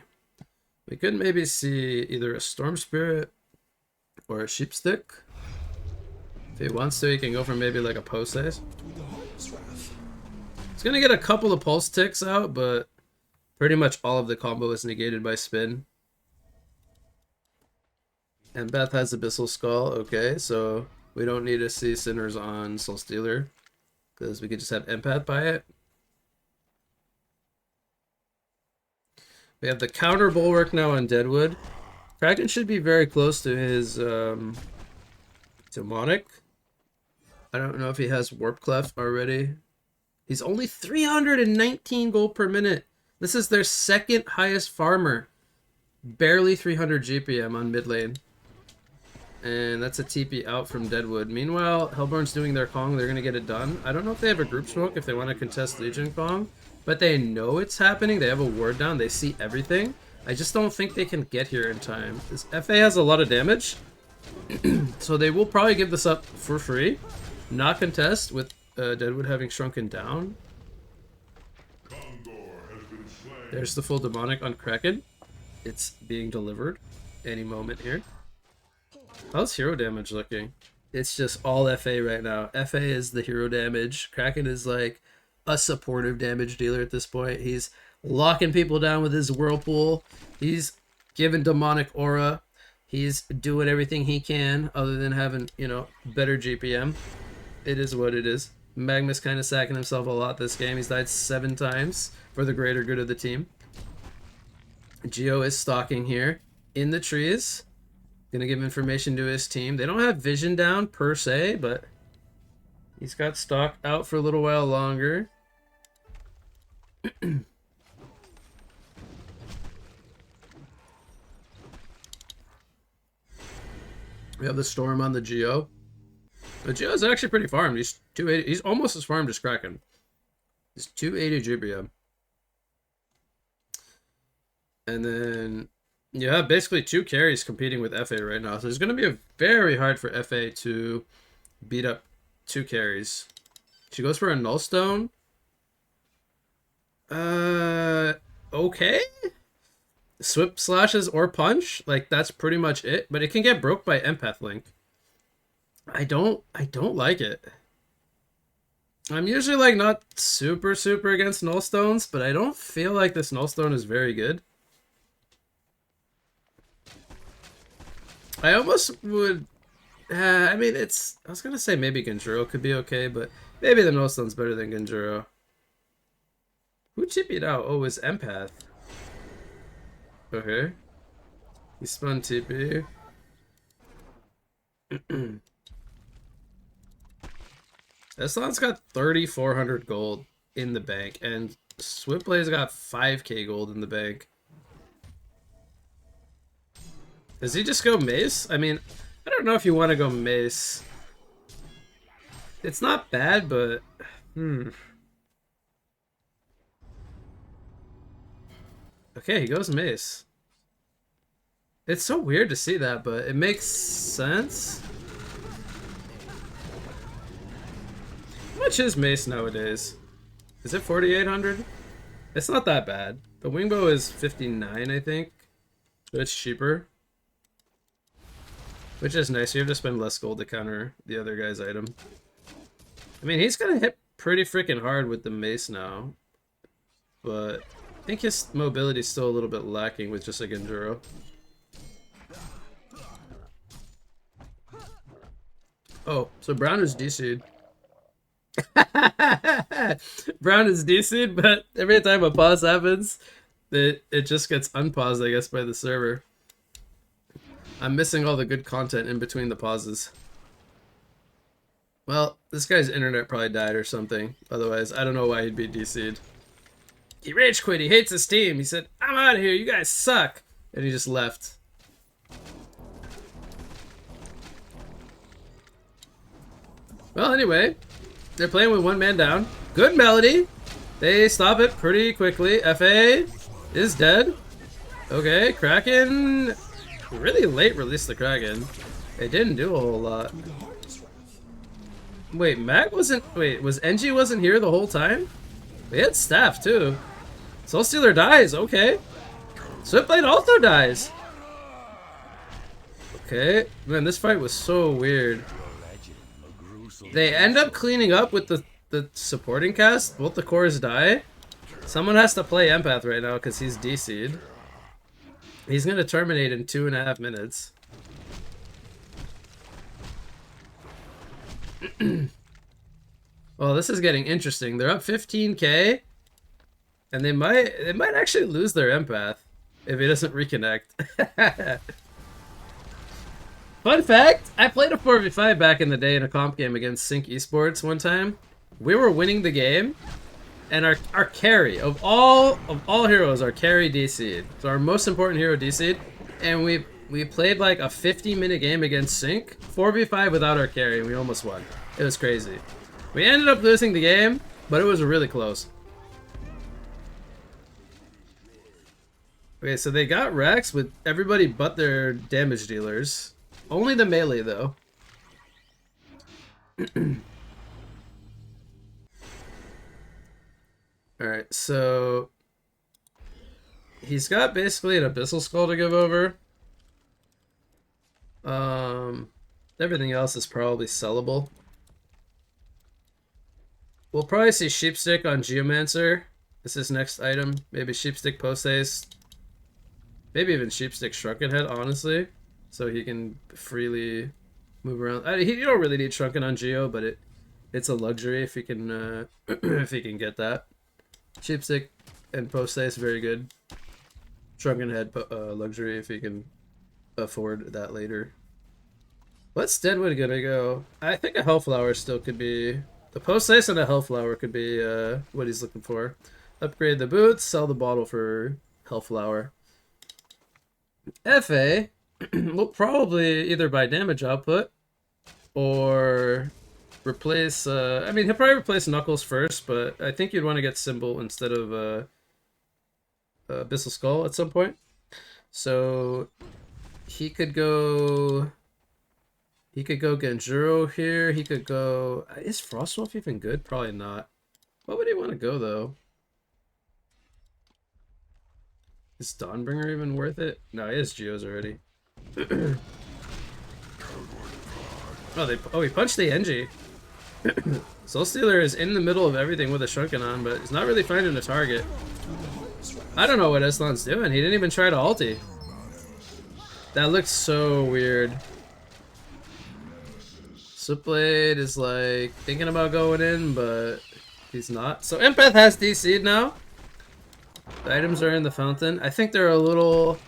We could maybe see either a Storm Spirit or a Sheepstick. If he wants to, he can go for maybe like a Pulse Ace. He's going to get a couple of Pulse Ticks out, but pretty much all of the combo is negated by Spin. And Beth has Abyssal Skull. Okay, so we don't need to see Sinners on Soul Stealer because we could just have Empath by it. We have the counter Bulwark now on Deadwood. Kraken should be very close to his Demonic. I don't know if he has Warp Clef already. He's only 319 gold per minute. This is their second highest farmer. Barely 300 GPM on mid lane. And that's a TP out from Deadwood. Meanwhile, Hellborn's doing their Kong. They're going to get it done. I don't know if they have a group smoke if they want to contest Legion Kong. But they know it's happening. They have a ward down. They see everything. I just don't think they can get here in time. This FA has a lot of damage. So they will probably give this up for free. Not contest with Deadwood having shrunken down. There's the full Demonic on Kraken. It's being delivered any moment here. How's hero damage looking? It's just all FA right now. FA is the hero damage. Kraken is like a supportive damage dealer at this point. He's locking people down with his Whirlpool. He's giving Demonic Aura. He's doing everything he can other than having, you know, better GPM. It is what it is. Magnus kind of sacking himself a lot this game. He's died 7 times for the greater good of the team. Geo is stalking here in the trees. Gonna give information to his team. They don't have vision down per se, but he's got stock out for a little while longer. We have the Storm on the Geo. The Geo is actually pretty farmed. He's 280. He's almost as farmed as Kraken. He's 280 GBM. And then you have basically 2 carries competing with FA right now. So it's going to be very hard for FA to beat up 2 carries. She goes for a Nullstone. Okay. Swift slashes or punch. Like, that's pretty much it. But it can get broke by Empath Link. I don't like it. I'm usually like not super against Nullstones, but I don't feel like this Nullstone is very good. I almost would... I mean, it's... I was going to say maybe Genjuro could be okay, but maybe the Nullstone's better than Genjuro. Who TP'd out? Oh, it was Empath. Okay. He spun TP. Eslan's got 3,400 gold in the bank, and Swiftblade's got 5k gold in the bank. Does he just go Mace? I mean, I don't know if you want to go Mace. It's not bad, but... Okay, he goes Mace. It's so weird to see that, but it makes sense. How much is Mace nowadays? Is it 4,800? It's not that bad. The Wingbow is 59, I think. but it's cheaper. Which is nice. You have to spend less gold to counter the other guy's item. I mean, he's gonna hit pretty freaking hard with the mace now. But I think his mobility is still a little bit lacking with just a Genjuro. Oh, so Brown is DC'd. Brown is DC'd, but every time a pause happens, it just gets unpaused, I guess, by the server. I'm missing all the good content in between the pauses. Well, this guy's internet probably died or something. Otherwise, I don't know why he'd be DC'd. He rage quit. He hates his team. He said, I'm out of here. You guys suck. And he just left. Well, anyway, they're playing with one man down. Good melody. They stop it pretty quickly. FA is dead. Okay, Kraken... Really late released the Kraken. It didn't do a whole lot. Wait, Mac wasn't... Wait, was NG wasn't here the whole time? We had staff, too. Soul Stealer dies, okay. Swiftblade also dies. Okay. Man, this fight was so weird. They end up cleaning up with the supporting cast. Both the cores die. Someone has to play Empath right now because he's DC'd. He's going to terminate in 2.5 minutes. Well, this is getting interesting. They're up 15k, and they might actually lose their Empath if he doesn't reconnect. Fun fact, I played a 4v5 back in the day in a comp game against Sync Esports one time. We were winning the game, and our carry of all heroes, our carry DC'd. So our most important hero DC'd, and we played like a 50-minute game against Sync, 4v5 without our carry, and we almost won. It was crazy. We ended up losing the game, but it was really close. Okay, so they got Rex with everybody but their damage dealers. Only the melee, though. Alright, so... He's got basically an Abyssal Skull to give over. Everything else is probably sellable. We'll probably see Sheepstick on Geomancer. This is next item. Maybe Sheepstick Post Haste. Maybe even Sheepstick Shrunken Head, honestly. So he can freely move around. You don't really need Shrunken on Geo, but it's a luxury if he can if he can get that. Sheepstick and Post Haste, very good. Shrunken Head luxury if he can afford that later. What's Deadwood gonna go? I think a Hellflower still could be... The Post Haste and a Hellflower could be what he's looking for. Upgrade the boots, sell the bottle for Hellflower. FA will probably either buy damage output or replace... I mean, he'll probably replace Knuckles first, but I think you'd want to get Symbol instead of Abyssal Skull at some point. So he could go... He could go Genjuro here. He could go... Is Frostwolf even good? Probably not. What would he want to go, though? Is Dawnbringer even worth it? No, he has Geos already. Oh, he punched the NG. Soul Stealer is in the middle of everything with a Shrunken on, but he's not really finding a target. I don't know what Eslan's doing. He didn't even try to ulti. That looks so weird. Swiftblade is like thinking about going in, but he's not. So Empath has DC'd now. The items are in the fountain. I think they're a little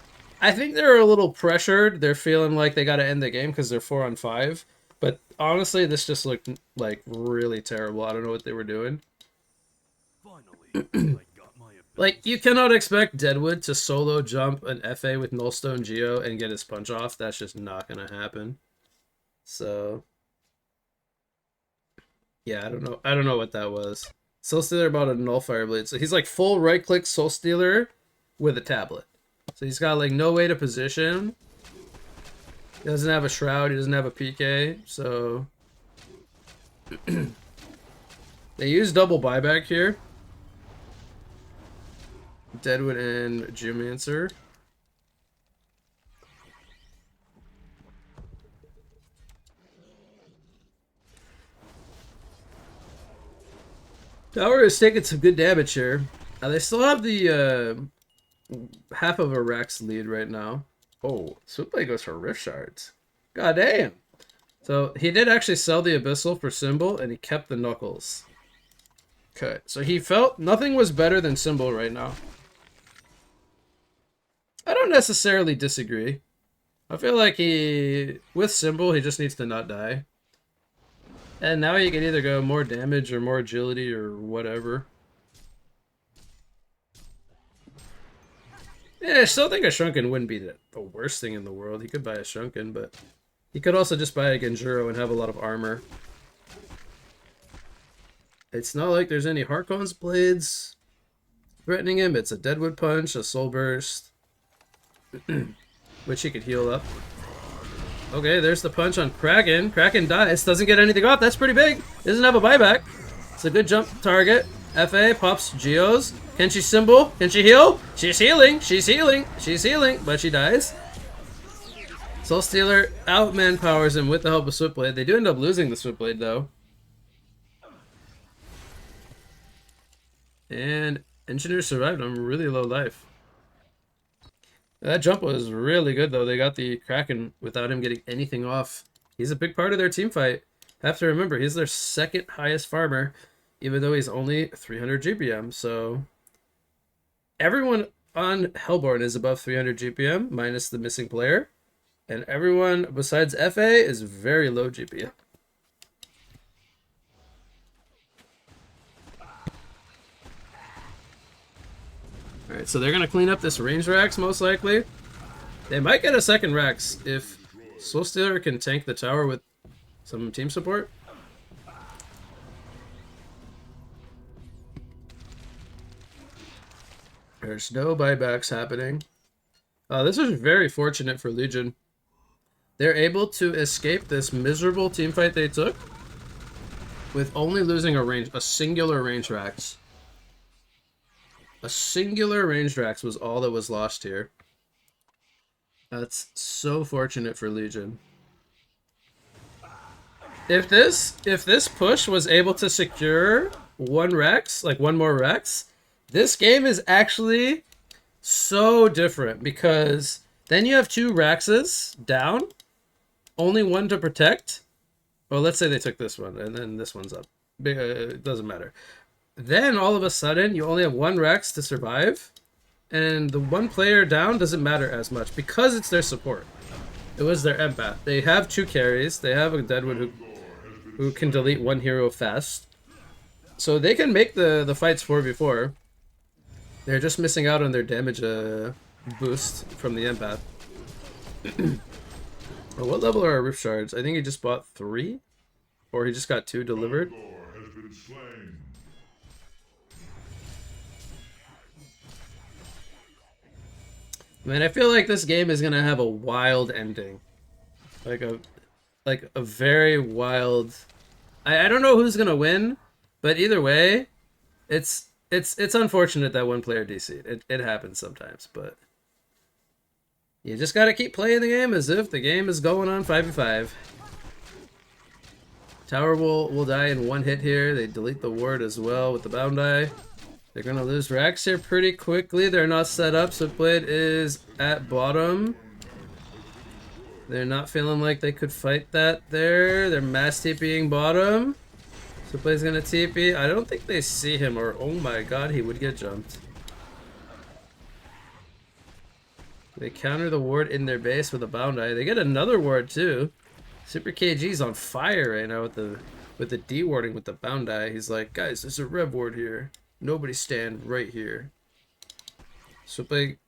pressured. They're feeling like they gotta end the game because they're 4-on-5. But honestly, this just looked like really terrible. I don't know what they were doing. Like, you cannot expect Deadwood to solo jump an FA with Nullstone Geo and get his punch off. That's just not gonna happen. So yeah, I don't know what that was. Soul Stealer bought a Nullfire Blade. So he's like full right click Soul Stealer with a tablet. So he's got like no way to position. He doesn't have a Shroud, he doesn't have a PK, so they use double buyback here. Deadwood and Geomancer. Tower is taking some good damage here. They still have the half of a Rex lead right now. Oh, Switchblade goes for Rift Shards. God damn. So he did actually sell the Abyssal for Symbol, and he kept the Knuckles. Okay, so he felt nothing was better than Symbol right now. I don't necessarily disagree. I feel like with Symbol, he just needs to not die. And now he can either go more damage or more agility or whatever. Yeah, I still think a Shrunken wouldn't be the worst thing in the world. He could buy a Shrunken, but he could also just buy a Genjuro and have a lot of armor. It's not like there's any Harkon's blades threatening him. It's a Deadwood Punch, a Soul Burst, which he could heal up. Okay, there's the punch on Kraken. Kraken dies, doesn't get anything off. That's pretty big. Doesn't have a buyback. It's a good jump target. FA pops Geos. Can she Symbol? Can she heal? She's healing. She's healing. She's healing, but she dies. Soul Stealer out manpowers him with the help of Switchblade. They do end up losing the Switchblade though. And Engineer survived on really low life. That jump was really good, though. They got the Kraken without him getting anything off. He's a big part of their team fight. Have to remember, he's their second highest farmer, even though he's only 300 GPM. So everyone on Hellborn is above 300 GPM, minus the missing player. And everyone besides FA is very low GPM. Alright, so they're going to clean up this range Rex, most likely. They might get a second Rex if Soul Stealer can tank the tower with some team support. There's no buybacks happening. This is very fortunate for Legion. They're able to escape this miserable team fight they took with only losing a singular range Rex. A singular ranged Rax was all that was lost here. That's so fortunate for Legion. If this push was able to secure one Rex, like one more Rex, this game is actually so different because then you have two Raxes down, only one to protect. Well, let's say they took this one and then this one's up. It doesn't matter. Then all of a sudden you only have one Rex to survive, and the one player down doesn't matter as much because it's their support. It was their empath. They have two carries. They have a Deadwood who can delete one hero fast, so they can make the fights 4v4. They're just missing out on their damage boost from the empath. Well, what level are our Rift Shards? I think he just bought 3, or he just got 2 delivered. Man, I feel like this game is gonna have a wild ending, like a very wild. I don't know who's gonna win, but either way, it's unfortunate that one player DC'd. It happens sometimes, but you just gotta keep playing the game as if the game is going on 5v5. Tower will die in one hit here. They delete the ward as well with the bound eye. They're going to lose Rax here pretty quickly. They're not set up. Switchblade is at bottom. They're not feeling like they could fight that there. They're mass TPing bottom. Switchblade's going to TP. I don't think they see him, or oh my god, he would get jumped. They counter the ward in their base with a bound eye. They get another ward too. Super KG's on fire right now with the D-warding with the bound eye. He's like, guys, there's a rev ward here. Nobody stand right here. Switchblade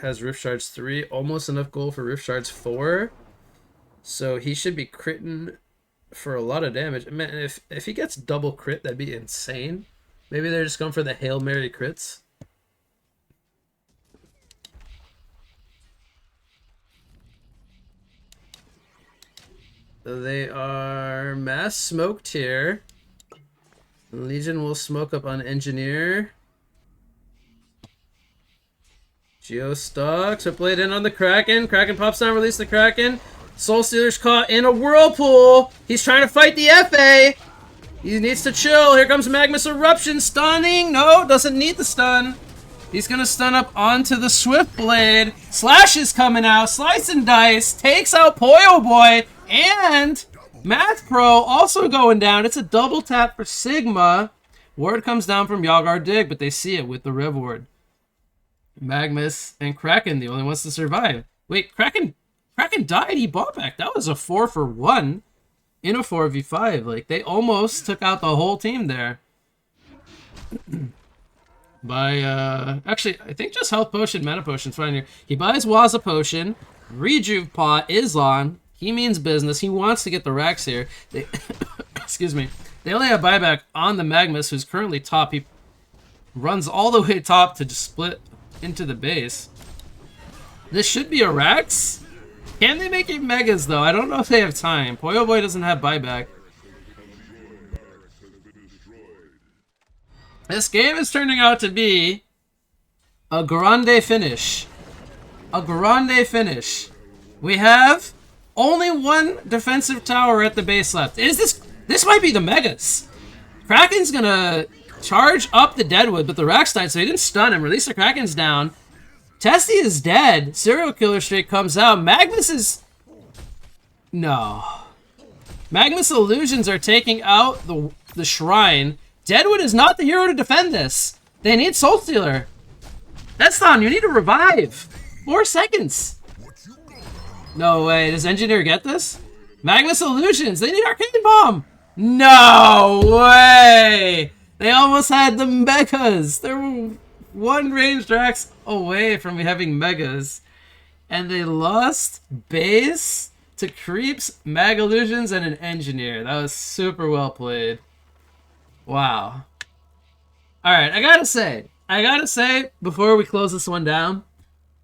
has Rift Shards 3, almost enough gold for Rift Shards 4. So he should be critting for a lot of damage. Man, if he gets double crit, that'd be insane. Maybe they're just going for the Hail Mary crits. They are mass smoked here. Legion will smoke up on Engineer. Geostock. Switchblade in on the Kraken. Kraken pops down, release the Kraken. Soul Stealer's caught in a whirlpool. He's trying to fight the FA. He needs to chill. Here comes Magmus Eruption. Stunning. No, doesn't need the stun. He's going to stun up onto the Swift Blade. Slash is coming out. Slice and Dice. Takes out Poyo Boy. And Math Pro also going down. It's a double tap for Sigma. Ward comes down from Yalgar Dig, but they see it with the Rev Ward. Magmus and Kraken, the only ones to survive. Wait, Kraken died. He bought back. That was a 4-for-1 in a 4v5. Like, they almost took out the whole team there. Actually, I think just Health Potion, Mana Potion's fine here. He buys Waza Potion. Rejuve Pot is on. He means business. He wants to get the racks here. They, excuse me. They only have buyback on the Magmus, who's currently top. He runs all the way top to just split into the base. This should be a Rax. Can they make it Megas, though? I don't know if they have time. Poyo Boy doesn't have buyback. This game is turning out to be a grande finish. A grande finish. We have only one defensive tower at the base left. This might be the Megas. Kraken's gonna charge up the Deadwood, but the Rax died, so he didn't stun him. Release the Kraken's down. Testy is dead. Serial Killer Streak comes out. Magmus is... No. Magmus Illusions are taking out the Shrine. Deadwood is not the hero to defend this. They need Soul Stealer. Deston, you need to revive. 4 seconds. No way. Does Engineer get this? Magmus Illusions. They need Arcane Bomb. No way. They almost had the Megas. They were one ranged Rax away from having Megas. And they lost base to Creeps, Mag Illusions, and an Engineer. That was super well played. Wow. Alright, I gotta say, before we close this one down,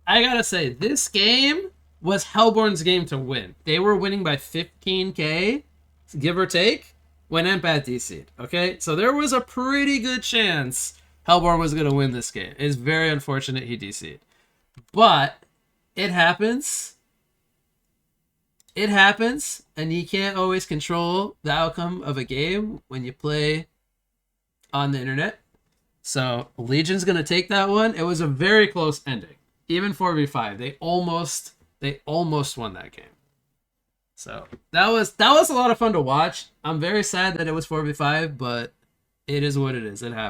I gotta say, this game was Hellborn's game to win. They were winning by 15k, give or take, when Empath DC'd, okay? So there was a pretty good chance Hellborn was gonna win this game. It's very unfortunate he DC'd. But, it happens. It happens, and you can't always control the outcome of a game when you play on the internet. So Legion's gonna take that one. It was a very close ending. Even 4v5. They almost won that game. So that was a lot of fun to watch. I'm very sad that it was 4v5, but it is what it is. It happened.